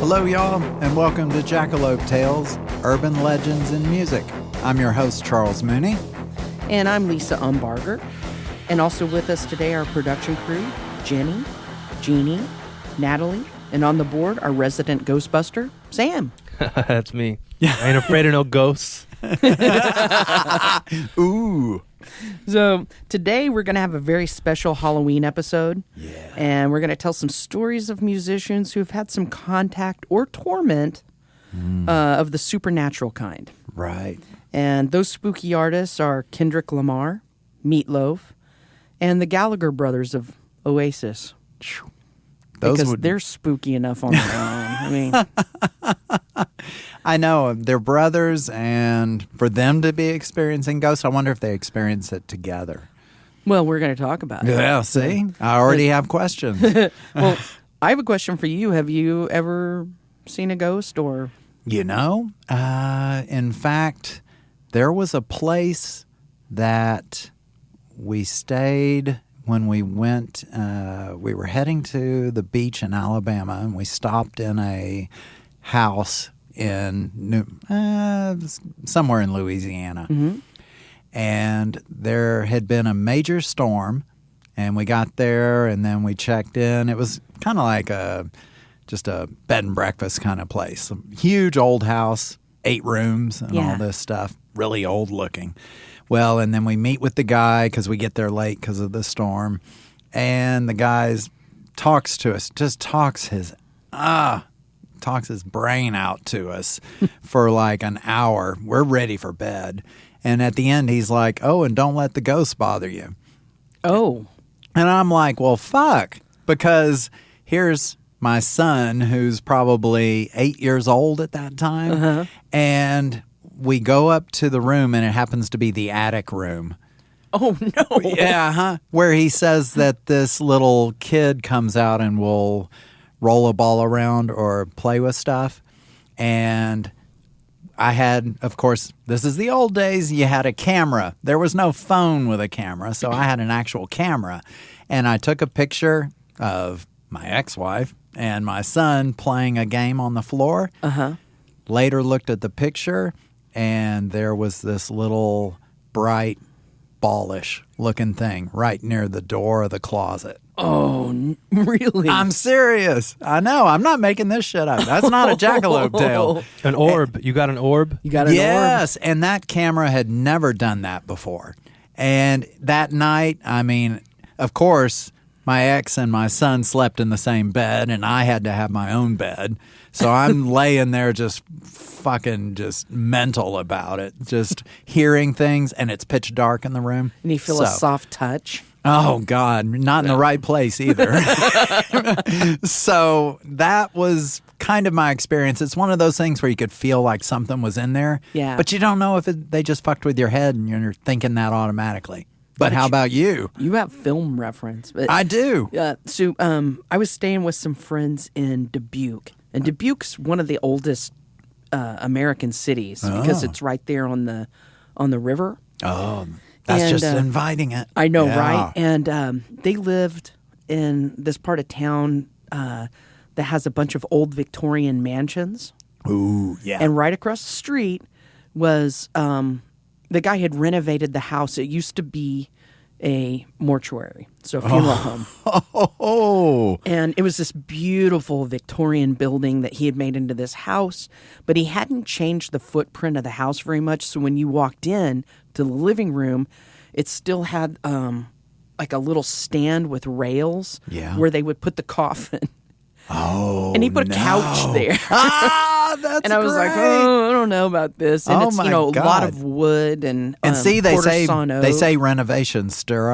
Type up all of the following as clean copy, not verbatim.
Hello, y'all, and welcome to Jackalope Tales, Urban Legends in Music. I'm your host, Charles Mooney. And I'm Lisa Umbarger. And also with us today, our production crew, Jenny, Jeannie, Natalie, and on the board, our resident Ghostbuster, Sam. That's me. I ain't afraid of no ghosts. Ooh. So today we're going to have a very special Halloween episode. Yeah. And we're going to tell some stories of musicians who've had some contact or torment of the supernatural kind. Right. And those spooky artists are Kendrick Lamar, Meat Loaf, and the Gallagher brothers of Oasis. Because they're spooky enough on their own. I mean, I know they're brothers, and for them to be experiencing ghosts, I wonder if they experience it together. well, we're going to talk about it. Yeah, see? I already have questions. Well, I have a question for you. Have you ever seen a ghost or? You know, in fact, there was a place that we stayed when we went. We were heading to the beach in Alabama, and we stopped in a house in somewhere in Louisiana. Mm-hmm. And there had been a major storm, and we got there, and then we checked in. It was kind of like just a bed and breakfast kind of place. A huge old house, 8 rooms and all this stuff. Really old looking. Well, and then we meet with the guy because we get there late because of the storm. And the guy talks to us, just talks his brain out to us for like an hour. We're ready for bed. And at the end, he's like, oh, and don't let the ghosts bother you. Oh. And I'm like, well, fuck. Because here's my son, who's probably 8 years old at that time. And we go up to the room, and it happens to be the attic room. Oh, no. Yeah, where he says that this little kid comes out and will roll a ball around or play with stuff. And I had, of course, this is the old days, you had a camera. There was no phone with a camera, so I had an actual camera. And I took a picture of my ex-wife and my son playing a game on the floor. Later looked at the picture, and there was this little bright, ballish looking thing right near the door of the closet. Oh, really? I'm serious. I know. I'm not making this shit up. That's not a jackalope tale. An orb. You got an orb? You got an orb? Yes, and that camera had never done that before. And that night, I mean, of course, my ex and my son slept in the same bed, and I had to have my own bed. So I'm laying there just fucking just mental about it, just hearing things, and it's pitch dark in the room. And you feel a soft touch? Oh, God, not in the right place either. So that was kind of my experience. It's one of those things where you could feel like something was in there, but you don't know if they just fucked with your head and you're thinking that automatically. But how about you? You have film reference. But, I do. So I was staying with some friends in Dubuque. And Dubuque's one of the oldest American cities because it's right there on the river. Oh, that's just inviting it. I know, right? And they lived in this part of town that has a bunch of old Victorian mansions. Ooh, yeah. And right across the street was the guy had renovated the house. It used to be a mortuary, so a funeral home. Oh. And it was this beautiful Victorian building that he had made into this house, but he hadn't changed the footprint of the house very much. So when you walked in to the living room, it still had like a little stand with rails where they would put the coffin. Oh, and he put a couch there. That's and I was like, oh, I don't know about this. And it's, a lot of wood and see, they say oak. Renovations stir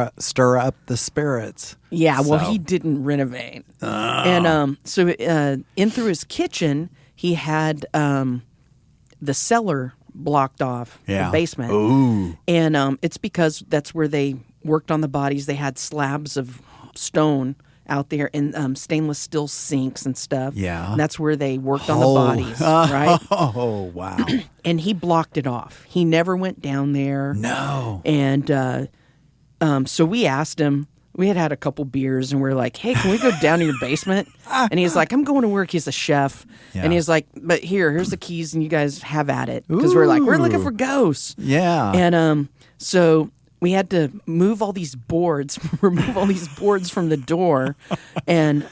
up the spirits. Yeah, well, he didn't renovate. And so in through his kitchen, he had the cellar blocked off, the basement. Ooh. And it's because that's where they worked on the bodies. They had slabs of stone out there and stainless steel sinks and stuff. Yeah. And that's where they worked on the bodies, right? Oh, wow. And he blocked it off. He never went down there. No. And so we asked him, we had a couple beers, and we are like, hey, can we go down to your basement? And he's like, I'm going to work. He's a chef. Yeah. And he's like, but here's the keys, and you guys have at it. Because we're like, we're looking for ghosts. Yeah. And so we had to remove all these boards from the door. And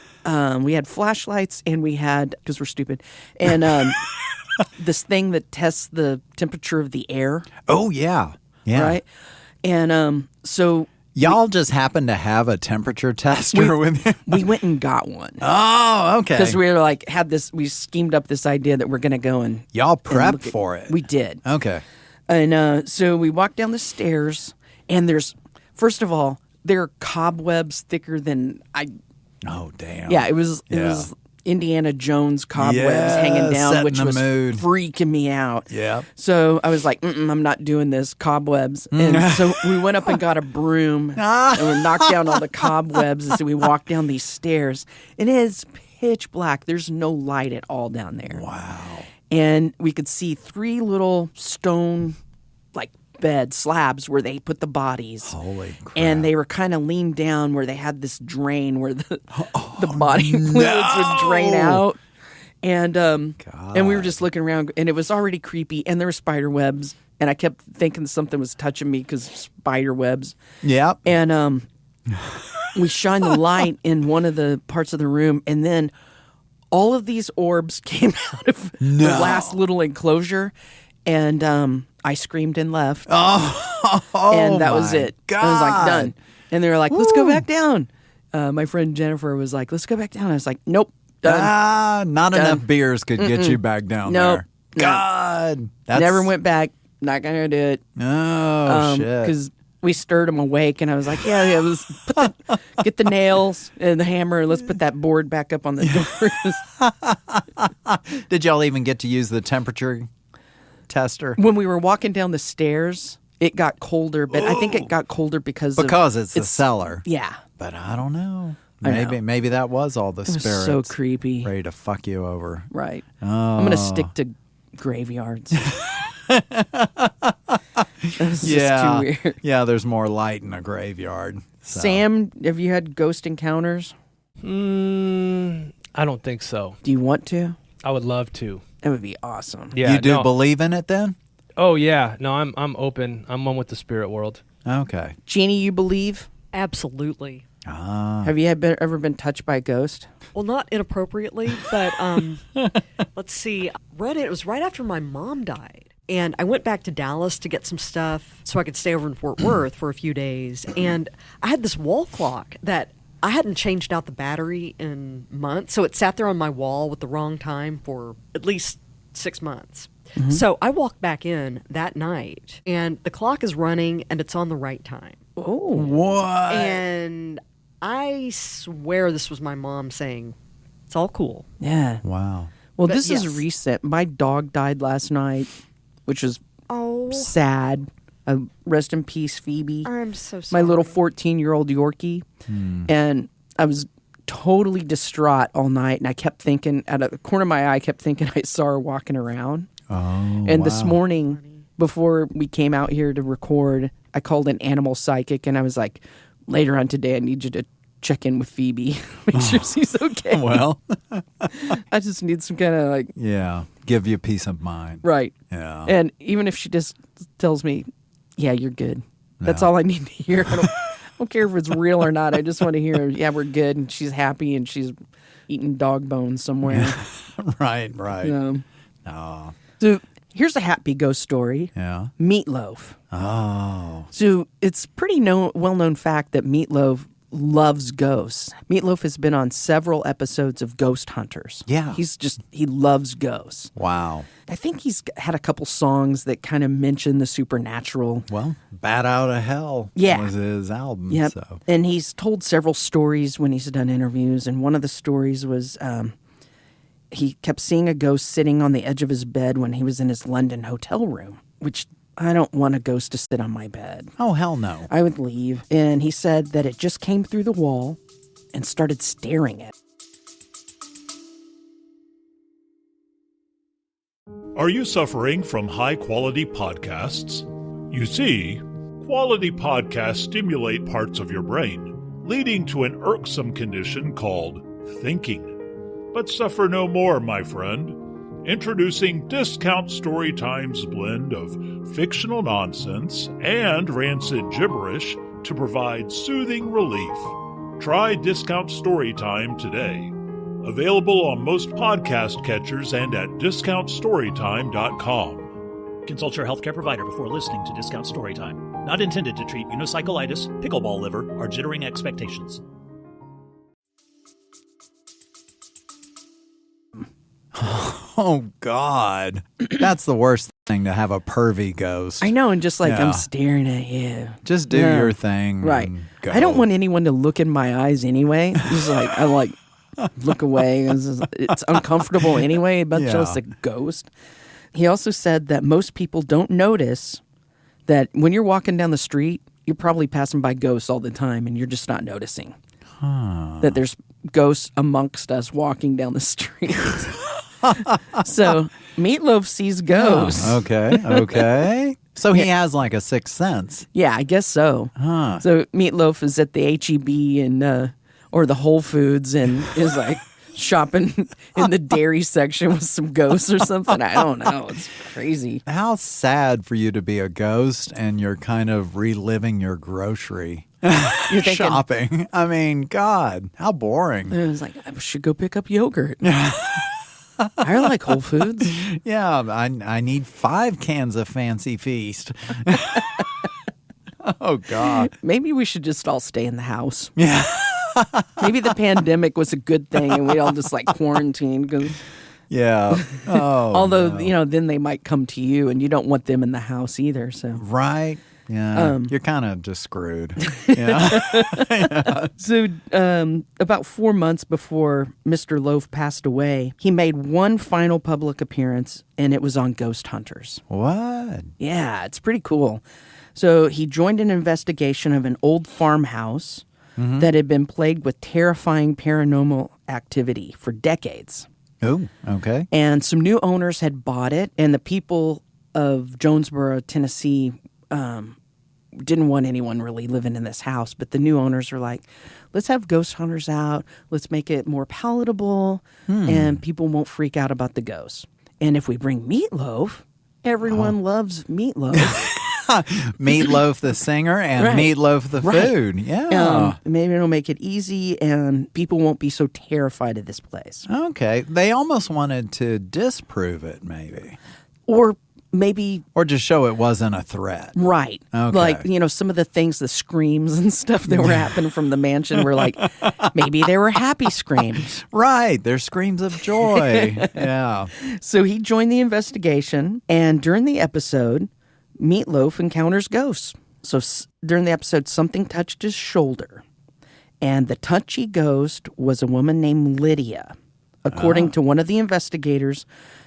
we had flashlights, and we had, because we're stupid, and this thing that tests the temperature of the air. Oh, yeah. Yeah. Right? And so... Y'all just happen to have a temperature tester with you? We went and got one. Oh, okay. Because we were like, we schemed up this idea that we're going to go and... Y'all prepped for it. We did. Okay. And so we walked down the stairs, and first of all, there are cobwebs thicker than Oh, damn. Yeah, it was Indiana Jones cobwebs hanging down, which was freaking me out. Yeah. So I was like, I'm not doing this, cobwebs. And so we went up and got a broom and we knocked down all the cobwebs. And so we walked down these stairs. It is pitch black. There's no light at all down there. Wow. And we could see 3 little stone bed slabs where they put the bodies. Holy crap. And they were kind of leaned down where they had this drain where the body fluids would drain out. And and we were just looking around, and it was already creepy, and there were spider webs, and I kept thinking something was touching me because spider webs. Yep. And we shined the light in one of the parts of the room, and then all of these orbs came out of the last little enclosure, and I screamed and left. And that was it. God. I was like, done. And they were like, let's go back down. My friend Jennifer was like, let's go back down. I was like, nope, done. Not enough beers could get you back down there. No. God. Never went back. Not going to do it. Oh, shit. Because we stirred him awake, and I was like, yeah, let's get the nails and the hammer, and let's put that board back up on the door. Did y'all even get to use the temperature tester? When we were walking down the stairs, it got colder, but I think it got colder because it's a cellar. Yeah. But I don't know. I know. Maybe that was all the It was spirits. so creepy. Ready to fuck you over. Right. Oh. I'm going to stick to graveyards. It's just too weird. Yeah, there's more light in a graveyard. So. Sam, have you had ghost encounters? I don't think so. Do you want to? I would love to. That would be awesome. Yeah, you do believe in it then? Oh yeah. No, I'm open. I'm one with the spirit world. Okay. Jeannie, you believe? Absolutely. Have you ever been touched by a ghost? Well, not inappropriately, but let's see. It was right after my mom died. And I went back to Dallas to get some stuff so I could stay over in Fort Worth for a few days. And I had this wall clock that I hadn't changed out the battery in months. So it sat there on my wall with the wrong time for at least 6 months. Mm-hmm. So I walked back in that night, and the clock is running, and it's on the right time. Oh. What? And I swear this was my mom saying, it's all cool. Yeah. Wow. Well, But this is yes. recent. My dog died last night, which was Oh, sad. Rest in peace, Phoebe. I'm so sorry. My little 14-year-old Yorkie. And I was totally distraught all night, and I kept thinking, out of the corner of my eye, I kept thinking I saw her walking around. Oh, And this morning, before we came out here to record, I called an animal psychic, and I was like, later on today, I need you to check in with Phoebe, make sure she's okay. Well, I just need some kind of yeah, give you peace of mind. right. Yeah. And even if she just tells me, yeah, you're good. That's No. all I need to hear. I don't care if it's real or not. I just want to hear, yeah, we're good, and she's happy, and she's eating dog bones somewhere. Right. Oh, So here's a happy ghost story. yeah. Meat Loaf. Oh. So it's pretty well-known fact that Meat Loaf loves ghosts. Meat Loaf has been on several episodes of Ghost Hunters. Yeah. He loves ghosts. Wow. I think he's had a couple songs that kind of mention the supernatural. Well, Bat Out of Hell Yeah. was his album. Yep. So. And he's told several stories when he's done interviews. And one of the stories was he kept seeing a ghost sitting on the edge of his bed when he was in his London hotel room, which I don't want a ghost to sit on my bed. Oh, hell no. I would leave. And he said that it just came through the wall and started staring at him. Are you suffering from high-quality podcasts? You see, quality podcasts stimulate parts of your brain, leading to an irksome condition called thinking. But suffer no more, my friend. Introducing Discount Storytime's blend of fictional nonsense and rancid gibberish to provide soothing relief. Try Discount Storytime today. Available on most podcast catchers and at discountstorytime.com. Consult your healthcare provider before listening to Discount Storytime. Not intended to treat unicyclitis, pickleball liver, or jittering expectations. Oh, God. That's the worst thing, to have a pervy ghost. I know, and just like, Yeah. I'm staring at you. Just do your thing. Right. and go. I don't want anyone to look in my eyes anyway. Just like, I like look away. It's uncomfortable anyway, but Yeah. just a ghost. He also said that most people don't notice that when you're walking down the street, you're probably passing by ghosts all the time and you're just not noticing. That there's ghosts amongst us walking down the street. So Meat Loaf sees ghosts. Okay. So he has like a sixth sense. Yeah, I guess so. Huh. So Meat Loaf is at the H-E-B and or the Whole Foods and is like shopping in the dairy section with some ghosts or something. I don't know. It's crazy. How sad for you to be a ghost and you're kind of reliving your grocery You're thinking, shopping. I mean, God, how boring. I was like, I should go pick up yogurt. I like Whole Foods. Yeah, I need 5 cans of Fancy Feast. Oh, God. Maybe we should just all stay in the house. Yeah. Maybe the pandemic was a good thing and we all just like quarantined. Yeah. Oh. Although, no. then they might come to you and you don't want them in the house either. So, Right. Yeah. You're kind of just screwed. Yeah. so about 4 months before Mr. Loaf passed away, he made one final public appearance and it was on Ghost Hunters. What? Yeah, it's pretty cool. So he joined an investigation of an old farmhouse that had been plagued with terrifying paranormal activity for decades. Oh, okay. And some new owners had bought it, and the people of Jonesboro, Tennessee, didn't want anyone really living in this house. But the new owners were like, let's have ghost hunters out. Let's make it more palatable, and people won't freak out about the ghosts. And if we bring Meat Loaf, everyone loves Meat Loaf. Meat Loaf the singer and Right. Meat Loaf the Right. food. Yeah. Maybe it'll make it easy, and people won't be so terrified of this place. Okay. They almost wanted to disprove it, maybe. Or maybe... Or just show it wasn't a threat. Right. Okay. Like, some of the things, the screams and stuff that were happening from the mansion were like, maybe they were happy screams. Right. They're screams of joy. Yeah. So he joined the investigation, and during the episode, Meat Loaf encounters ghosts. So during the episode, something touched his shoulder, and the touchy ghost was a woman named Lydia, according to one of the investigators,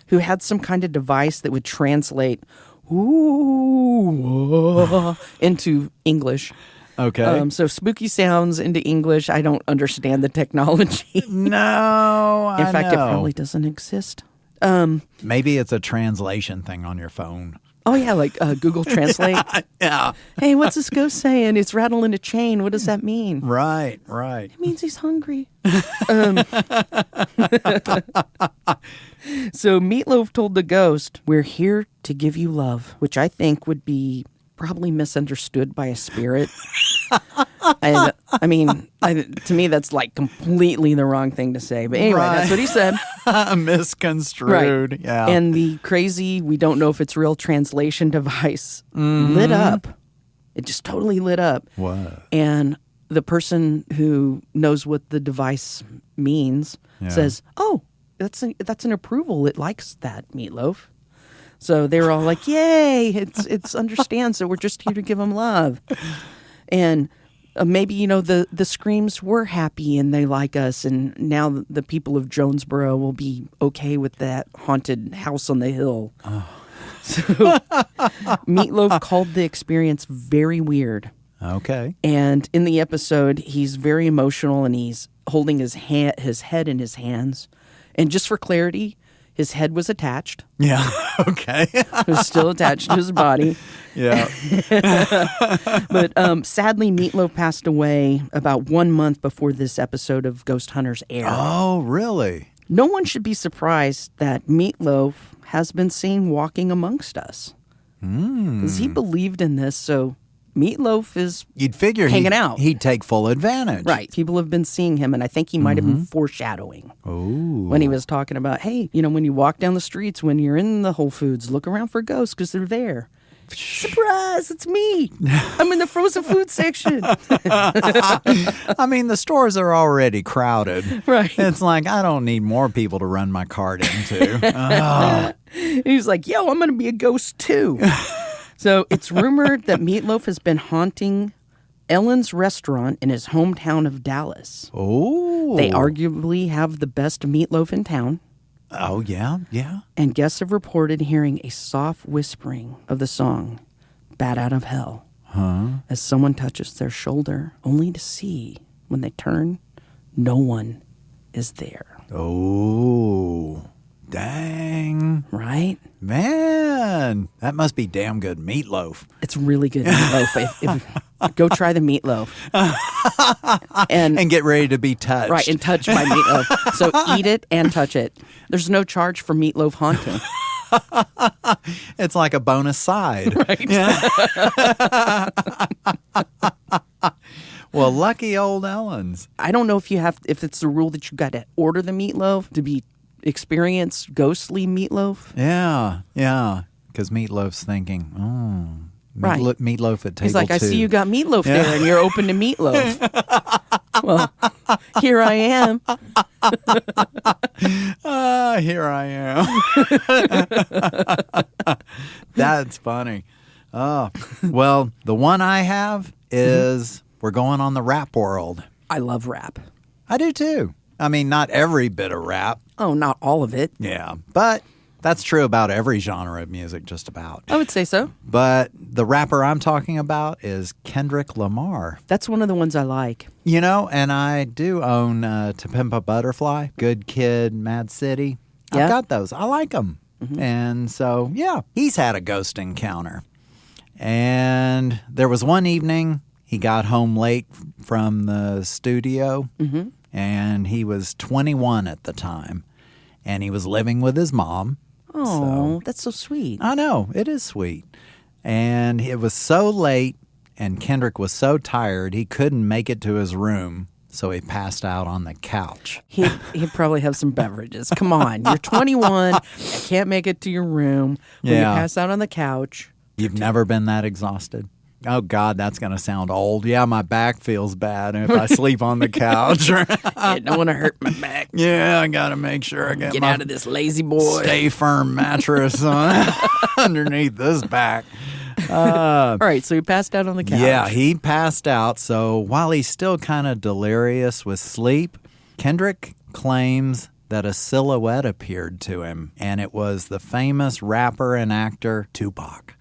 who had some kind of device that would translate "ooh" into English. Okay. So spooky sounds into English. I don't understand the technology. No, In I fact, it know. probably doesn't exist. Maybe it's a translation thing on your phone. Oh, yeah, like Google Translate. Yeah. Hey, what's this ghost saying? It's rattling a chain. What does that mean? Right. It means he's hungry. So Meat Loaf told the ghost, "We're here to give you love," which I think would be probably misunderstood by a spirit. And to me, that's like completely the wrong thing to say. But anyway, that's what he said. Misconstrued. Right. Yeah. And the crazy, we don't know if it's real translation device lit up. It just totally lit up. What? And the person who knows what the device means says, "Oh, that's an approval. It likes that, Meat Loaf." So they were all like, "Yay! It's understands that we're just here to give them love." And maybe the screams were happy and they like us, and now the people of Jonesboro will be okay with that haunted house on the hill. Oh. So Meat Loaf called the experience very weird. Okay. And in the episode, he's very emotional and he's holding his head in his hands. And just for clarity, His head was attached. Yeah. Okay. It was still attached to his body. Yeah. But sadly, Meat Loaf passed away about 1 month before this episode of Ghost Hunters aired. Oh, really? No one should be surprised that Meat Loaf has been seen walking amongst us. Because he believed in this, so Meat Loaf is You'd figure hanging out. He'd take full advantage. Right. People have been seeing him, and I think he might have been foreshadowing. When he was talking about, hey, when you walk down the streets, when you're in the Whole Foods, look around for ghosts because they're there. Surprise, it's me. I'm in the frozen food section. I mean, the stores are already crowded. Right. It's like, I don't need more people to run my cart into. He's like, yo, I'm going to be a ghost too. So it's rumored that Meat Loaf has been haunting Ellen's restaurant in his hometown of Dallas. Oh. They arguably have the best meatloaf in town. Oh, yeah, yeah. And guests have reported hearing a soft whispering of the song, Bat Out of Hell, as someone touches their shoulder, only to see, when they turn, no one is there. Oh, dang. Right? Man, that must be damn good meatloaf. It's really good meatloaf. Go try the meatloaf. And get ready to be touched. Right, and touch my meatloaf. So eat it and touch it. There's no charge for meatloaf haunting. It's like a bonus side. Right. Yeah. Well, lucky old Ellen's. I don't know if it's the rule that you got to order the meatloaf to be experience ghostly meatloaf. Yeah, yeah. Because Meatloaf's thinking, Right. Meatloaf at table 2. He's like, I see you got meatloaf there and you're open to meatloaf. Well, here I am. Here I am. That's funny. Oh, well, the one I have is we're going on the rap world. I love rap. I do too. I mean, not every bit of rap. Oh, not all of it. Yeah, but that's true about every genre of music, just about. I would say so. But the rapper I'm talking about is Kendrick Lamar. That's one of the ones I like. And I do own To Pimp a Butterfly, Good Kid, Mad City. Yeah. I've got those. I like them. And so, yeah, he's had a ghost encounter. And there was one evening he got home late from the studio, and he was 21 at the time, and he was living with his mom. Oh, that's so sweet. I know, it is sweet. And it was so late, and Kendrick was so tired, he couldn't make it to his room, so he passed out on the couch. He'd probably have some beverages. Come on, you're 21, you can't make it to your room. When you pass out on the couch. You've never been that exhausted? Oh, God, that's going to sound old. Yeah, my back feels bad if I sleep on the couch. I don't want to hurt my back. Yeah, I got to make sure I get my out of this lazy boy. Stay Firm mattress on underneath this back. All right, so he passed out on the couch. Yeah, he passed out. So while he's still kind of delirious with sleep, Kendrick claims that a silhouette appeared to him, and it was the famous rapper and actor Tupac.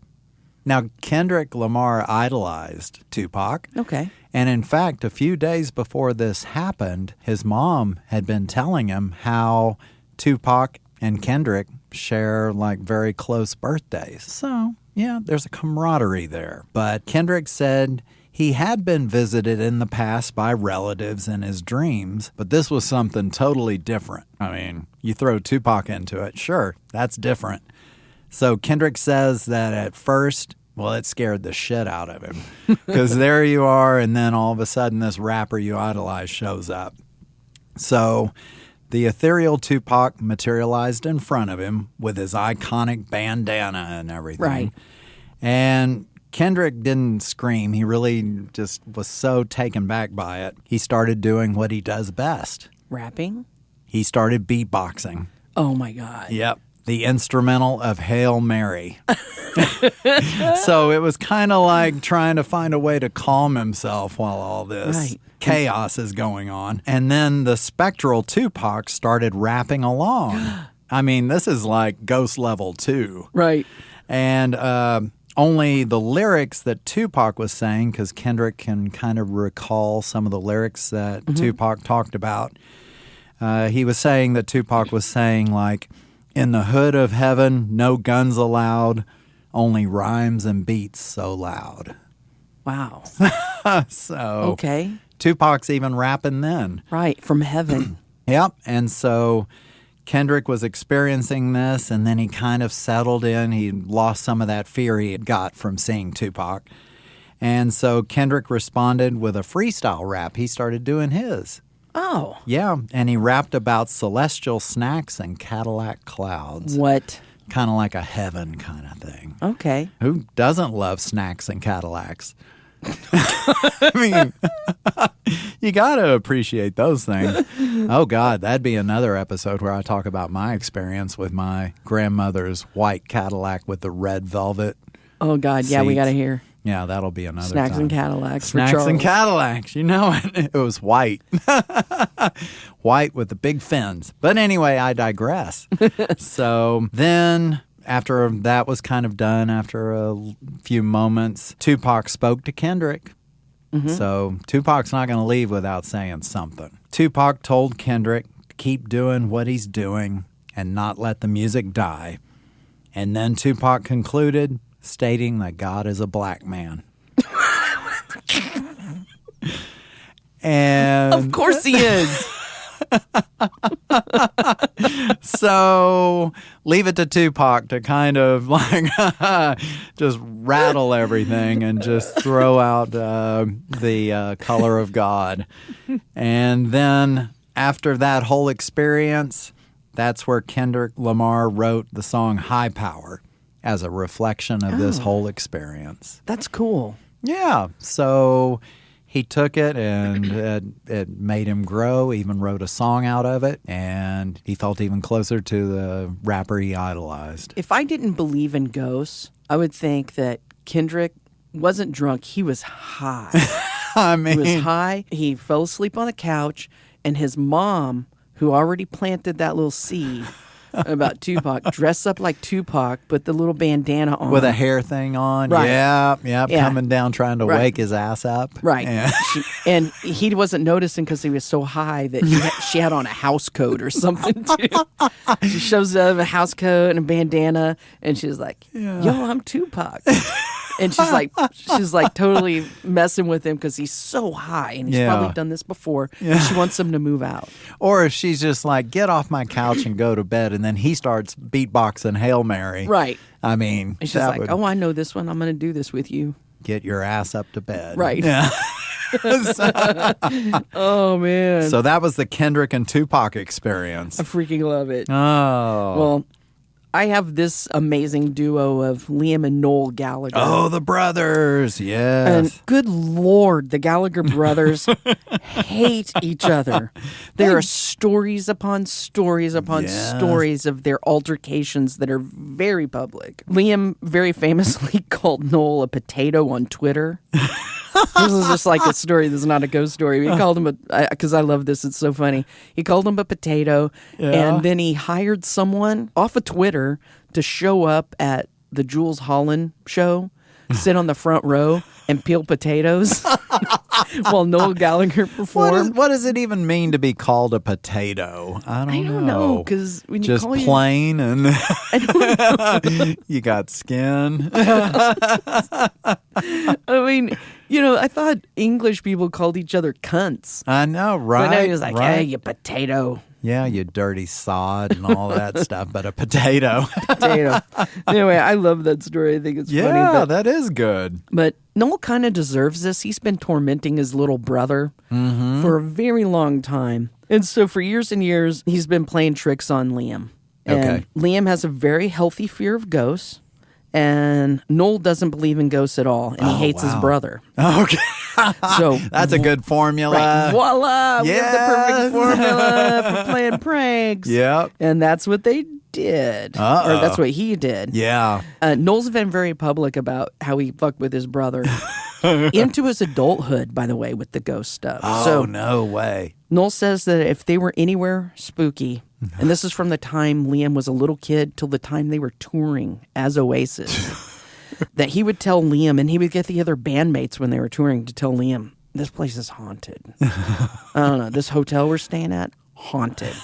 Now, Kendrick Lamar idolized Tupac. Okay. And in fact, a few days before this happened, his mom had been telling him how Tupac and Kendrick share like very close birthdays. So, yeah, there's a camaraderie there. But Kendrick said he had been visited in the past by relatives in his dreams, but this was something totally different. I mean, you throw Tupac into it, sure, that's different. So Kendrick says that at first, well, it scared the shit out of him because there you are, and then all of a sudden this rapper you idolize shows up. So the ethereal Tupac materialized in front of him with his iconic bandana and everything. Right. And Kendrick didn't scream. He really just was so taken back by it. He started doing what he does best. Rapping? He started beatboxing. Oh, my God. Yep. The instrumental of Hail Mary. So it was kind of like trying to find a way to calm himself while all this chaos is going on. And then the spectral Tupac started rapping along. I mean, this is like Ghost Level 2. Right. And only the lyrics that Tupac was saying, because Kendrick can kind of recall some of the lyrics that Tupac talked about. He was saying that Tupac was saying like, In the hood of heaven, no guns allowed, only rhymes and beats so loud. Wow. So Okay. Tupac's even rapping then. Right. From heaven. Yep. And so Kendrick was experiencing this, and then he kind of settled in. He lost some of that fear he had got from seeing Tupac. And so Kendrick responded with a freestyle rap. He started doing his. Oh. Yeah. And he rapped about celestial snacks and Cadillac clouds. What? Kind of like a heaven kind of thing. Okay. Who doesn't love snacks and Cadillacs? I mean, you got to appreciate those things. Oh, God, that'd be another episode where I talk about my experience with my grandmother's white Cadillac with the red velvet. Oh, God. Yeah, we seats. got to hear. Yeah, that'll be another Snacks time. and Cadillacs Snacks for Charles. and Cadillacs. You know it. It was white. White with the big fins. But anyway, I digress. So then after that was kind of done, after a few moments, Tupac spoke to Kendrick. Mm-hmm. So Tupac's not going to leave without saying something. Tupac told Kendrick to keep doing what he's doing and not let the music die. And then Tupac concluded, stating that God is a black man. And Of course he is. so leave it to Tupac to kind of like just rattle everything and just throw out the color of God. And then after that whole experience, that's where Kendrick Lamar wrote the song High Power as a reflection of this whole experience. That's cool. Yeah. So he took it and it made him grow, even wrote a song out of it, and he felt even closer to the rapper he idolized. If I didn't believe in ghosts, I would think that Kendrick wasn't drunk. He was high. I mean, He was high. He fell asleep on the couch, and his mom, who already planted that little seed about Tupac, dressed up like Tupac, put the little bandana on. with a hair thing on. Right. Yeah, Yeah. coming down trying to Right. wake his ass up. Right. Yeah. And he wasn't noticing because he was so high that she had on a house coat or something, too. She shows up in a house coat and a bandana, and she's like, yo, I'm Tupac. And she's like totally messing with him because he's so high, and he's Yeah. probably done this before. And she wants him to move out. Or if she's just like, get off my couch and go to bed, and then he starts beatboxing Hail Mary. Right. I mean, And she's that like, would oh, I know this one. I'm going to do this with you. get your ass up to bed. Right. Yeah. Oh, man. So that was the Kendrick and Tupac experience. I freaking love it. Oh. Well, I have this amazing duo of Liam and Noel Gallagher. Oh, the brothers. Yes. And good Lord, the Gallagher brothers hate each other. There are stories upon stories upon Yes. stories of their altercations that are very public. Liam very famously called Noel a potato on Twitter. This is just like a story. This is not a ghost story. He called him because I love this. It's so funny. He called him a potato, and then he hired someone off of Twitter to show up at the Jules Holland show, sit on the front row, and peel potatoes while Noel Gallagher performed. What does it even mean to be called a potato? I don't know. Because when you just call plain and you got skin. I mean, I thought English people called each other cunts. I know, right? But now he was like, right? hey, you potato. Yeah, you dirty sod and all that stuff, but a potato. Potato. Anyway, I love that story. I think it's funny. Yeah, that is good. But Noel kind of deserves this. He's been tormenting his little brother for a very long time. And so for years and years, he's been playing tricks on Liam. And Okay. Liam has a very healthy fear of ghosts. And Noel doesn't believe in ghosts at all. And he hates his wow. brother. Okay. So That's a good formula. right, voila! We have the Yes. perfect formula for playing pranks. Yep. And that's what they did. Or that's what he did. Yeah. Noel's been very public about how he fucked with his brother into his adulthood, by the way, with the ghost stuff. Oh, So no way. Noel says that if they were anywhere spooky, and this is from the time Liam was a little kid till the time they were touring as Oasis, that he would tell Liam, and he would get the other bandmates when they were touring to tell Liam, this place is haunted. I don't know, this hotel we're staying at, haunted.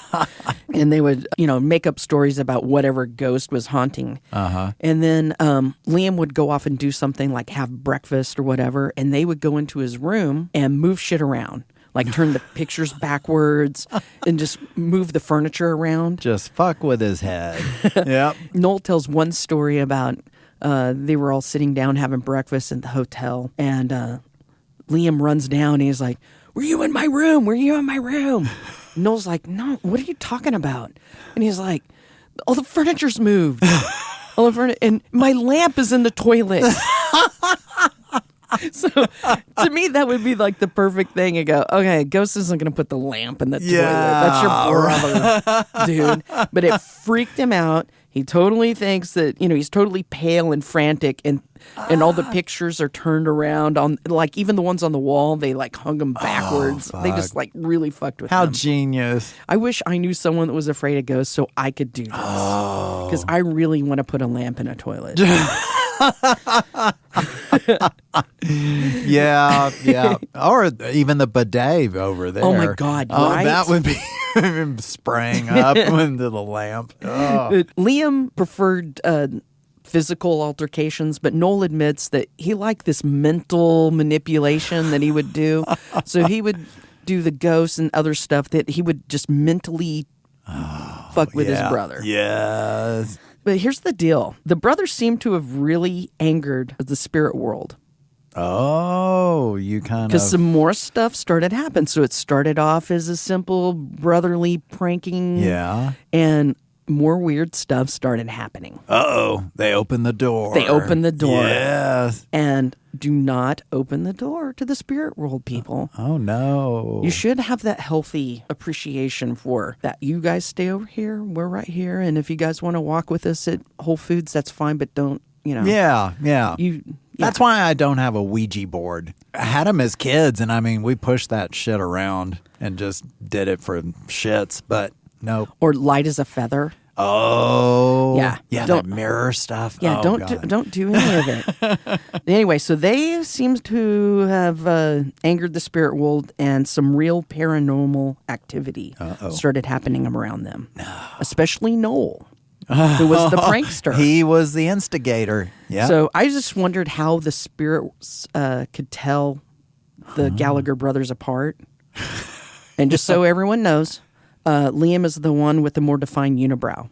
And they would, make up stories about whatever ghost was haunting. And then Liam would go off and do something like have breakfast or whatever, and they would go into his room and move shit around. Like turn the pictures backwards and just move the furniture around. Just fuck with his head. Yep. Noel tells one story about they were all sitting down having breakfast at the hotel, and Liam runs down and he's like, "Were you in my room? Were you in my room?" Noel's like, "No, what are you talking about?" And he's like, "All the furniture's moved. And my lamp is in the toilet." So to me, that would be like the perfect thing. You go, okay, Ghost isn't going to put the lamp in the toilet. That's your brother, dude. But it freaked him out. He totally thinks that, he's totally pale and frantic, and all the pictures are turned around on, like, even the ones on the wall, they like hung them backwards. They just like really fucked with How him. genius. I wish I knew someone that was afraid of ghosts so I could do this. Because I really want to put a lamp in a toilet. Yeah. Or even the bidet over there. Oh my God, right? That would be spraying up into the lamp. Oh. Liam preferred physical altercations, but Noel admits that he liked this mental manipulation that he would do. So he would do the ghosts and other stuff that he would just mentally fuck with his brother. Yes. But here's the deal. The brothers seem to have really angered the spirit world. Oh, you kind of... Because some more stuff started happening. So it started off as a simple brotherly pranking. Yeah. And more weird stuff started happening. Uh-oh. They opened the door. Yes. And do not open the door to the spirit world, people. Oh, no. You should have that healthy appreciation for that. You guys stay over here. We're right here. And if you guys want to walk with us at Whole Foods, that's fine. But don't, Yeah. Yeah. That's why I don't have a Ouija board. I had them as kids, and I mean, we pushed that shit around and just did it for shits, but nope. Or light as a feather. Oh. Yeah. Yeah, that mirror stuff. Yeah, oh, don't do any of it. Anyway, so they seem to have angered the spirit world, and some real paranormal activity started happening around them. No. Especially Noel, who was the prankster. He was the instigator. Yeah. So I just wondered how the spirits could tell the Gallagher brothers apart. And just so everyone knows, Liam is the one with the more defined unibrow.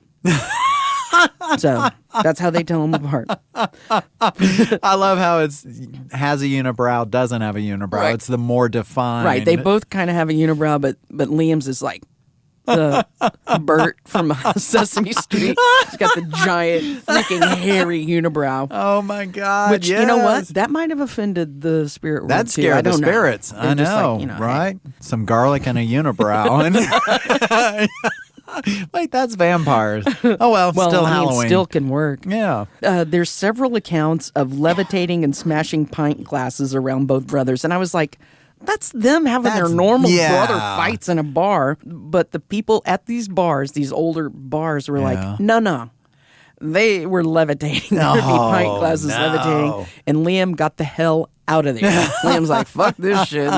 So that's how they tell them apart. I love how it's has a unibrow, doesn't have a unibrow. Right. It's the more defined. Right. They both kind of have a unibrow, but Liam's is like the Bert from Sesame Street. He's got the giant, freaking hairy unibrow. Oh my God! Which, you know what? That might have offended the spirit world. That scared the spirits. They're I just know, like, right? Hey. Some garlic and a unibrow. Wait, that's vampires. Oh well, still Halloween. Still can work. Yeah. There's several accounts of levitating and smashing pint glasses around both brothers, and I was like, that's them having their normal brother fights in a bar. But the people at these bars, these older bars, were like, no. They were levitating. There'd be pint glasses levitating. And Liam got the hell out of there. Liam's like, fuck this shit.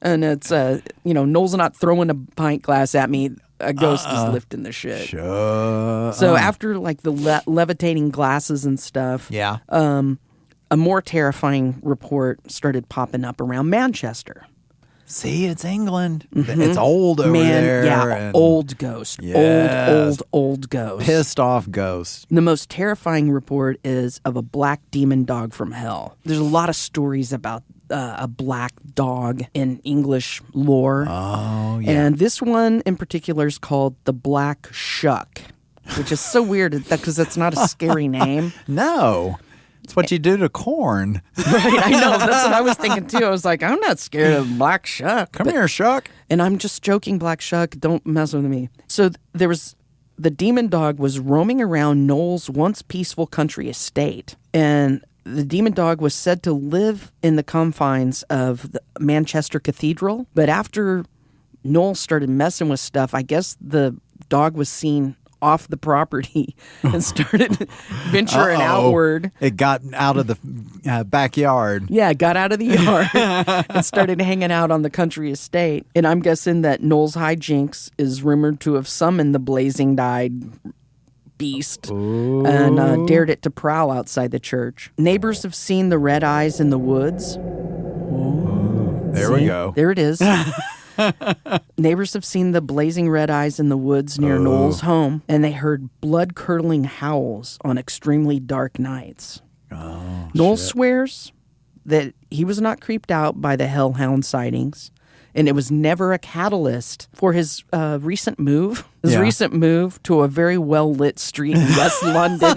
And it's, Noel's not throwing a pint glass at me. A ghost is lifting the shit. Sure. So after like the levitating glasses and stuff, a more terrifying report started popping up around Manchester. See, it's England. Mm-hmm. It's old over there. Yeah, old ghost. Yes. Old ghost. Pissed off ghost. The most terrifying report is of a black demon dog from hell. There's a lot of stories about a black dog in English lore. Oh, yeah. And this one in particular is called the Black Shuck, which is so weird because it's not a scary name. No. It's what you do to corn. Right, I know. That's what I was thinking, too. I was like, I'm not scared of Black Shuck. Come here, Shuck. And I'm just joking, Black Shuck. Don't mess with me. So there was... The demon dog was roaming around Noel's once peaceful country estate. And the demon dog was said to live in the confines of the Manchester Cathedral. But after Noel started messing with stuff, I guess the dog was seen off the property and started venturing outward. It got out of the backyard. Yeah, got out of the yard and started hanging out on the country estate. And I'm guessing that Noel's hijinks is rumored to have summoned the blazing-eyed beast and dared it to prowl outside the church. Neighbors have seen the red eyes in the woods. There we go. There it is. Neighbors have seen the blazing red eyes in the woods near Noel's home, and they heard blood-curdling howls on extremely dark nights. Noel swears that he was not creeped out by the hellhound sightings, and it was never a catalyst for his recent move. His recent move to a very well-lit street in West London.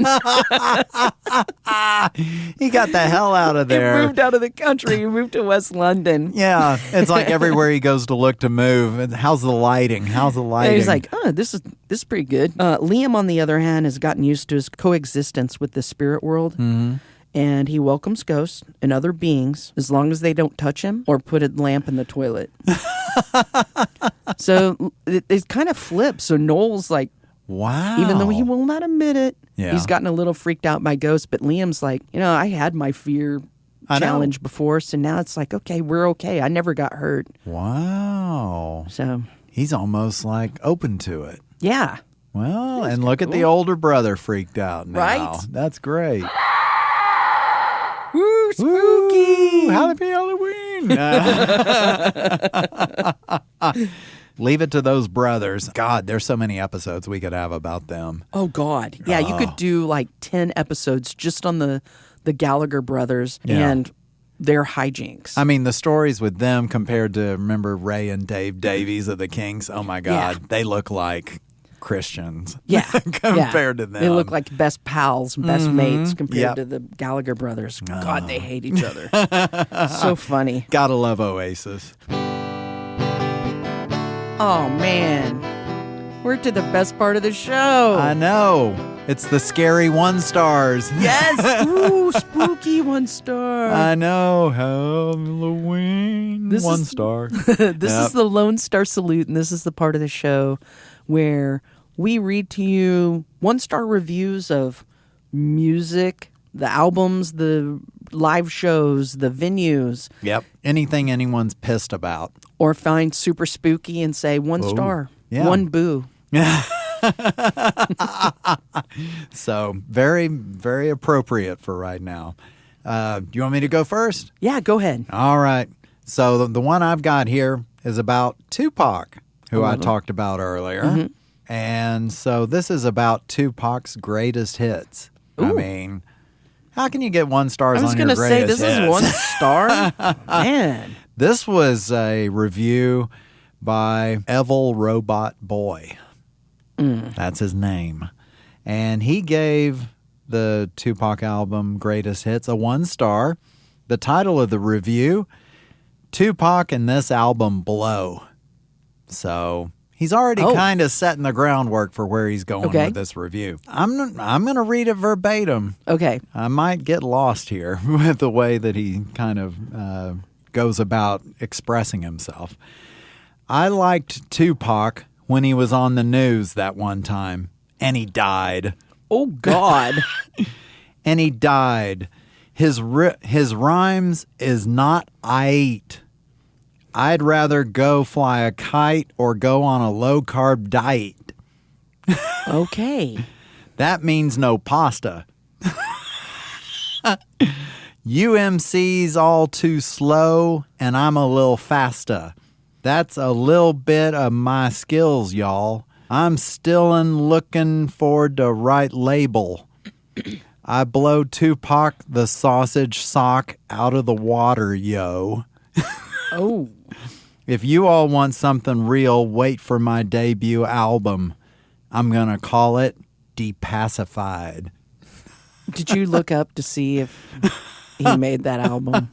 He got the hell out of there. He moved out of the country. He moved to West London. Yeah, it's like everywhere he goes to look to move. And how's the lighting? How's the lighting? And he's like, this is pretty good. Liam, on the other hand, has gotten used to his coexistence with the spirit world. Mm-hmm. And he welcomes ghosts and other beings as long as they don't touch him or put a lamp in the toilet. So it kind of flips. So Noel's like, wow. Even though he will not admit it, Yeah. he's gotten a little freaked out by ghosts. But Liam's like, I had my fear challenge before. So now it's like, okay, we're okay. I never got hurt. Wow. So He's almost like open to it. yeah. Well, and look at the older brother freaked out now. Right? That's great. Woo, spooky. Woo, happy Halloween. Leave it to those brothers. God, there's so many episodes we could have about them. Oh, God. Yeah, you could do like 10 episodes just on the Gallagher brothers and their hijinks. I mean, the stories with them compared to, remember, Ray and Dave Davies of the Kinks? Oh, my God. They look like Christians. Yeah. compared to them. They look like best pals, best mates compared to the Gallagher brothers. God, they hate each other. So funny. Gotta love Oasis. Oh, man. We're to the best part of the show. I know. It's the scary one stars. Yes. Ooh, spooky 1 star. I know. Halloween. This one is- star. This is the Lone Star Salute, and this is the part of the show where we read to you 1-star reviews of music, the albums, the live shows, the venues. Yep. Anything anyone's pissed about. Or find super spooky and say 1 star, yeah. 1 boo. So very, very appropriate for right now. Do you want me to go first? Yeah, go ahead. All right. So the one I've got here is about Tupac, who I talked about earlier. Mm-hmm. And so this is about Tupac's greatest hits. Ooh. I mean, how can you get 1 stars I was on your going to say, greatest this hits? is 1 star? Man. This was a review by Evil Robot Boy. That's his name. And he gave the Tupac album Greatest Hits a 1 star. The title of the review, Tupac and This Album Blow. So he's already kind of setting the groundwork for where he's going with this review. I'm going to read it verbatim. Okay. I might get lost here with the way that he kind of goes about expressing himself. I liked Tupac when he was on the news that one time, and he died. Oh, God. And he died. His rhymes is not aight. I'd rather go fly a kite or go on a low-carb diet. Okay. That means no pasta. UMC's all too slow, and I'm a little faster. That's a little bit of my skills, y'all. I'm still looking for the right label. I blow Tupac the sausage sock out of the water, yo. Oh. If you all want something real, wait for my debut album. I'm going to call it Depacified. Did you look up to see if he made that album?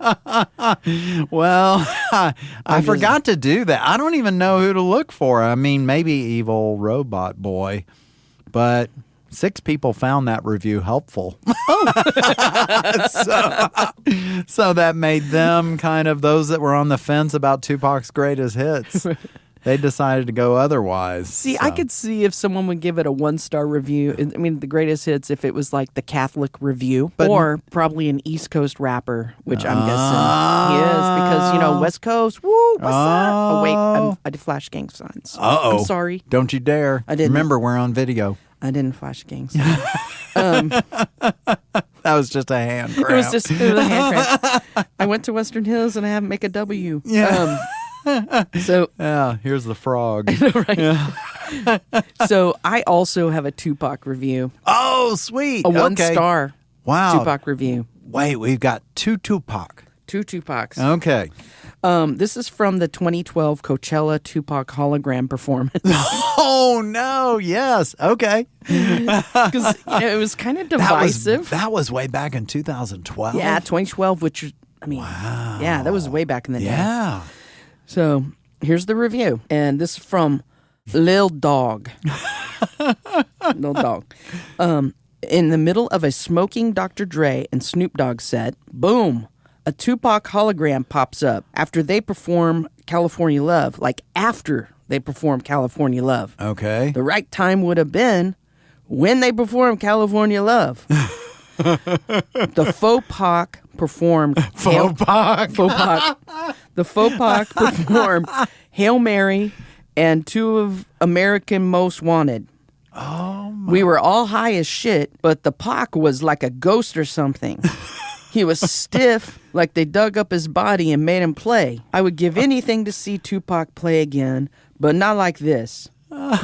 Well, I forgot to do that. I don't even know who to look for. I mean, maybe Evil Robot Boy, but 6 people found that review helpful. So that made them kind of those that were on the fence about Tupac's greatest hits. They decided to go otherwise. See, so. I could see if someone would give it a 1-star review. I mean, the greatest hits if it was like the Catholic Review, or probably an East Coast rapper, which I'm guessing he is because West Coast. Woo, what's that? Oh wait, I did flash gang signs. Uh-oh. I'm sorry. Don't you dare. I didn't. Remember, we're on video. I didn't flash gang signs. That was just a hand cramp. It was a hand cramp. I went to Western Hills and I had to make a W. Yeah. So yeah, here's the frog. right. Yeah. So I also have a Tupac review. Oh, sweet. A 1 Okay. star Wow. Tupac review. Wait, we've got 2 Tupac. 2 Tupacs. Okay. This is from the 2012 Coachella Tupac hologram performance. Oh, no. Yes. Okay. Because it was kind of divisive. That was way back in 2012. Yeah, 2012, which, I mean, yeah, that was way back in the day. Yeah. So here's the review. And this is from Lil Dog. Lil Dog. In the middle of a smoking Dr. Dre and Snoop Dogg set, boom, a Tupac hologram pops up after they perform California Love. Like after they perform California Love. Okay. The right time would have been when they performed California Love. The Faux Pac performed Faux Pac. The Faux Pac performed Hail Mary and 2 of American Most Wanted. Oh, my. We were all high as shit, but the Pac was like a ghost or something. He was stiff, like they dug up his body and made him play. I would give anything to see Tupac play again, but not like this.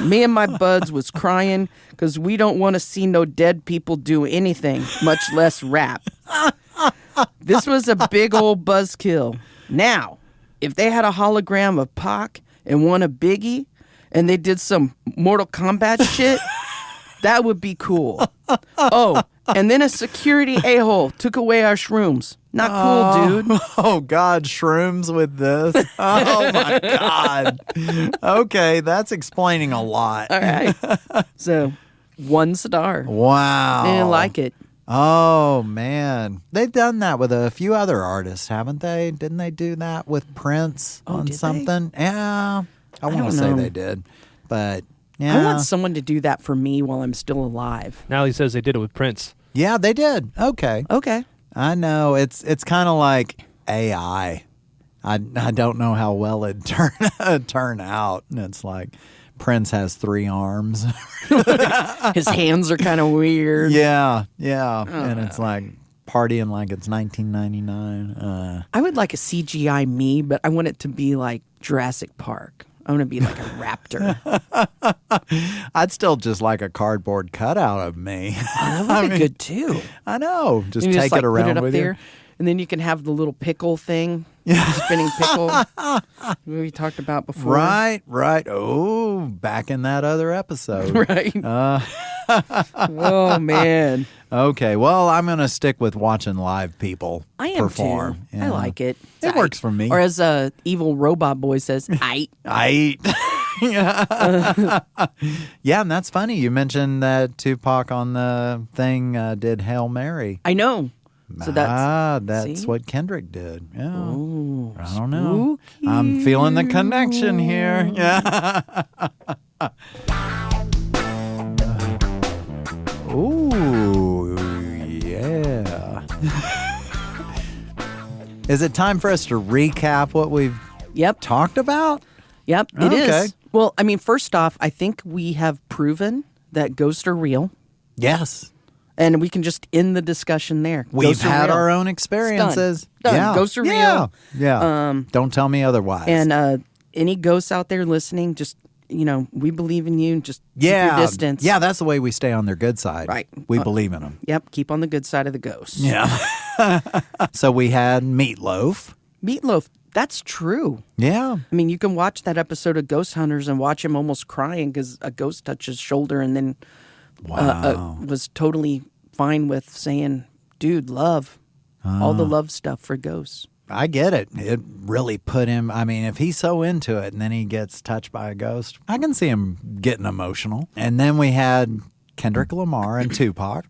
Me and my buds was crying because we don't want to see no dead people do anything, much less rap. This was a big old buzzkill. Now, if they had a hologram of Pac and one of Biggie, and they did some Mortal Kombat shit, that would be cool. Oh, and then a security a-hole took away our shrooms. Not cool, dude. Oh, God, shrooms with this? Oh, my God. Okay, that's explaining a lot. All right. So, 1 star. Wow. I didn't like it. Oh, man. They've done that with a few other artists, haven't they? Didn't they do that with Prince on did they? something? Yeah. I want to don't say know. they did. But, yeah. I want someone to do that for me while I'm still alive. Now he says they did it with Prince. Yeah, they did. Okay. Okay. I know. It's kind of like AI. I don't know how well it'd turn out. And it's like Prince has 3 arms. His hands are kind of weird. Yeah. And it's like partying like it's 1999. I would like a CGI me, but I want it to be like Jurassic Park. I want to be like a raptor. I'd still just like a cardboard cutout of me. That would be good too. I know. Just You take like, it around put it up with there, you. and then you can have the little pickle thing, the spinning pickle we talked about before. Right. Oh, back in that other episode. Right. Oh man, Okay, well, I'm going to stick with watching live people I am perform. too. Yeah. I like it. It works for me. Or as evil robot boy says, "I." Yeah, and that's funny. You mentioned that Tupac on the thing did Hail Mary. I know. So that's see? what Kendrick did. Yeah. Ooh, I don't know. I'm feeling the connection here. Yeah. Ooh, yeah. Is it time for us to recap what we've talked about? Yep, it is. Okay. Well, I mean, first off, I think we have proven that ghosts are real. Yes. And we can just end the discussion there. We've Ghosts are had real. our own experiences. Done. Yeah. Ghosts are Yeah. real. Yeah. Don't tell me otherwise. And any ghosts out there listening, just, we believe in you. Just keep your distance. Yeah, that's the way we stay on their good side. Right. We believe in them. Yep, keep on the good side of the ghosts. Yeah. So we had Meat Loaf. Meat Loaf, that's true. Yeah. I mean, you can watch that episode of Ghost Hunters and watch him almost crying because a ghost touched his shoulder and then was totally fine with saying, dude, love. All the love stuff for ghosts. I get it. It really put him, I mean, if he's so into it and then he gets touched by a ghost, I can see him getting emotional. And then we had Kendrick Lamar and Tupac.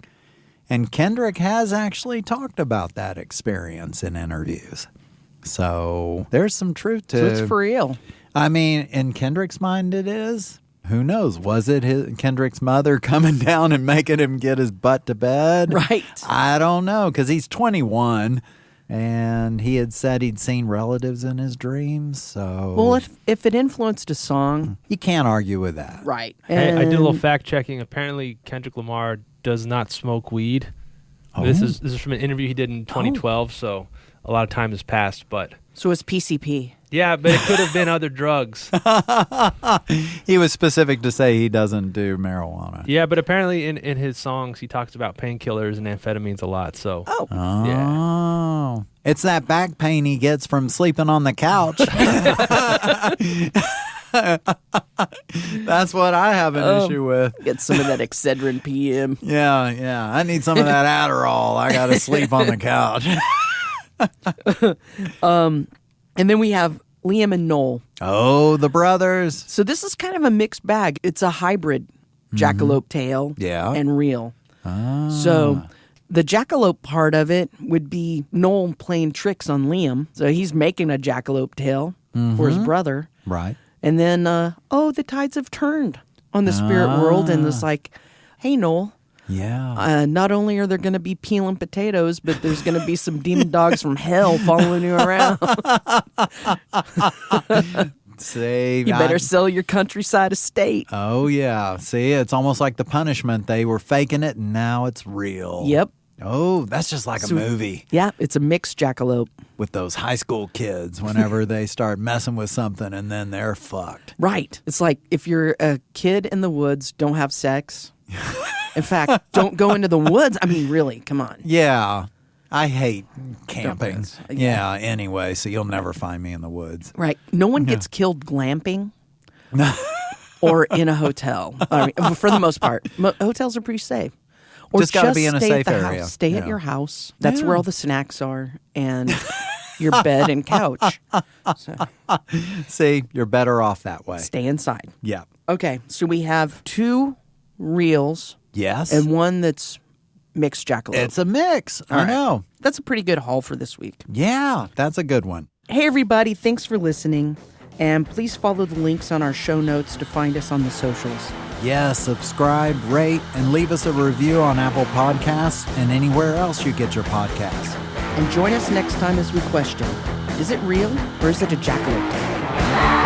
And Kendrick has actually talked about that experience in interviews. So there's some truth to So it's for real. I mean, in Kendrick's mind, it is. Who knows? Was it Kendrick's mother coming down and making him get his butt to bed? Right. I don't know, because he's 21, and he had said he'd seen relatives in his dreams. So, Well, if it influenced a song, you can't argue with that. right. Hey, I did a little And- fact checking. Apparently, Kendrick Lamar does not smoke weed. Oh. This is from an interview he did in 2012, so a lot of time has passed. But So it's PCP. yeah, but it could have been other drugs. He was specific to say he doesn't do marijuana. Yeah, but apparently in his songs he talks about painkillers and amphetamines a lot. So Oh. Oh. It's that back pain he gets from sleeping on the couch. That's what I have an issue with. Get some of that Excedrin PM. Yeah. I need some of that Adderall. I got to sleep on the couch. And then we have Liam and Noel. Oh, the brothers. So this is kind of a mixed bag. It's a hybrid jackalope tale Yeah. and real. So the jackalope part of it would be Noel playing tricks on Liam. So he's making a jackalope tale for his brother. Right. And then, the tides have turned on the spirit world. And it's like, hey, Noel, Yeah. not only are there going to be peeling potatoes, but there's going to be some demon dogs from hell following you around. See, You better sell your countryside estate. Oh, yeah. See, it's almost like the punishment. They were faking it, and now it's real. Yep. Oh, that's just like a movie Yeah, it's a mixed jackalope. with those high school kids whenever they start messing with something and then they're fucked. Right. It's like if you're a kid in the woods, don't have sex. In fact, don't go into the woods. I mean, really, come on. Yeah. I hate camping. mess. Yeah, anyway, so you'll never find me in the woods. Right. No one gets killed glamping or in a hotel. I mean, for the most part. Hotels are pretty safe. Or Just gotta be in a stay safe at the area. house. Stay at Yeah. your house. That's Yeah. where all the snacks are and your bed and couch. So See, you're better off that way. stay inside. Yeah. Okay, so we have 2 reels Yes. and one that's mixed jackalope. It's a mix. I All right. know. That's a pretty good haul for this week. Yeah, that's a good one. Hey, everybody, thanks for listening. And please follow the links on our show notes to find us on the socials. Yes, subscribe, rate, and leave us a review on Apple Podcasts and anywhere else you get your podcasts. And join us next time as we question, is it real or is it a jackalope tale?